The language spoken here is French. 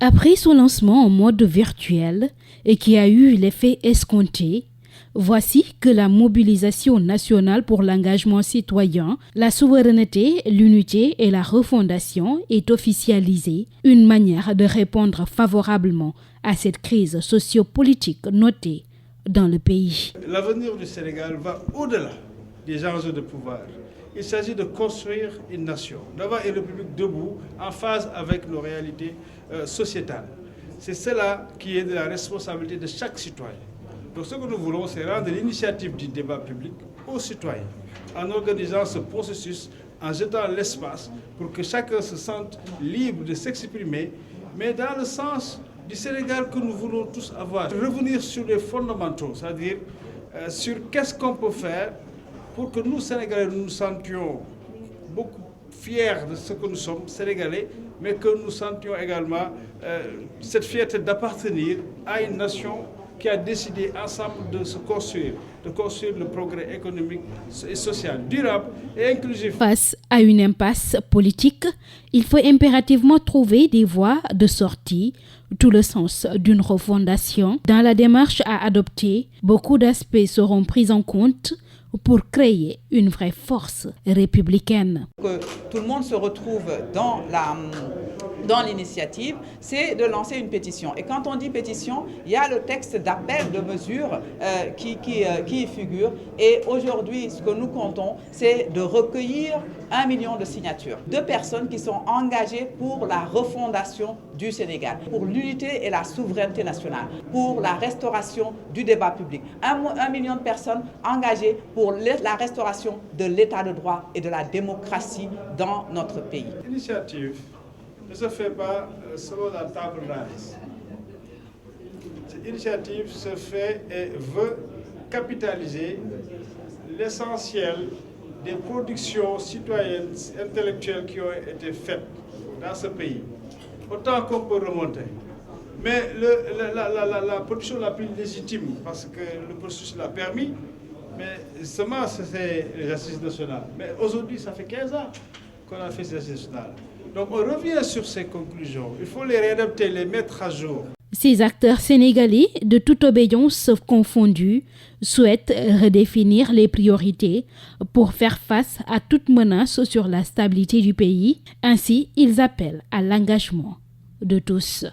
Après son lancement en mode virtuel et qui a eu l'effet escompté, voici que la mobilisation nationale pour l'engagement citoyen, la souveraineté, l'unité et la refondation est officialisée, une manière de répondre favorablement à cette crise sociopolitique notée dans le pays. L'avenir du Sénégal va au-delà des enjeux de pouvoir. Il s'agit de construire une nation, d'avoir une république debout, en phase avec nos réalités sociétales. C'est cela qui est de la responsabilité de chaque citoyen. Donc ce que nous voulons, c'est rendre l'initiative du débat public aux citoyens, en organisant ce processus, en jetant l'espace pour que chacun se sente libre de s'exprimer, mais dans le sens du Sénégal que nous voulons tous avoir. Revenir sur les fondamentaux, c'est-à-dire sur qu'est-ce qu'on peut faire pour que nous, Sénégalais, nous nous sentions beaucoup fiers de ce que nous sommes, Sénégalais, mais que nous sentions également cette fierté d'appartenir à une nation qui a décidé ensemble de se construire, de construire le progrès économique et social durable et inclusif. Face à une impasse politique, il faut impérativement trouver des voies de sortie, tout le sens d'une refondation. Dans la démarche à adopter, beaucoup d'aspects seront pris en compte pour créer une vraie force républicaine. Que tout le monde se retrouve dans l'initiative, c'est de lancer une pétition. Et quand on dit pétition, il y a le texte d'appel de mesures qui y figure. Et aujourd'hui, ce que nous comptons, c'est de recueillir 1 million de signatures de personnes qui sont engagées pour la refondation du Sénégal, pour l'unité et la souveraineté nationale, pour la restauration du débat public. 1 million de personnes engagées pour la restauration de l'état de droit et de la démocratie dans notre pays. L'initiative ne se fait pas selon la table rase. Cette initiative se fait et veut capitaliser l'essentiel des productions citoyennes, intellectuelles qui ont été faites dans ce pays, autant qu'on peut remonter. Mais la production la plus légitime, parce que le processus l'a permis, mais seulement c'est les assises nationales. Mais aujourd'hui, ça fait 15 ans qu'on a fait ces assises nationales. Donc on revient sur ces conclusions. Il faut les réadapter, les mettre à jour. Ces acteurs sénégalais, de toute obédience confondue, souhaitent redéfinir les priorités pour faire face à toute menace sur la stabilité du pays. Ainsi, ils appellent à l'engagement de tous.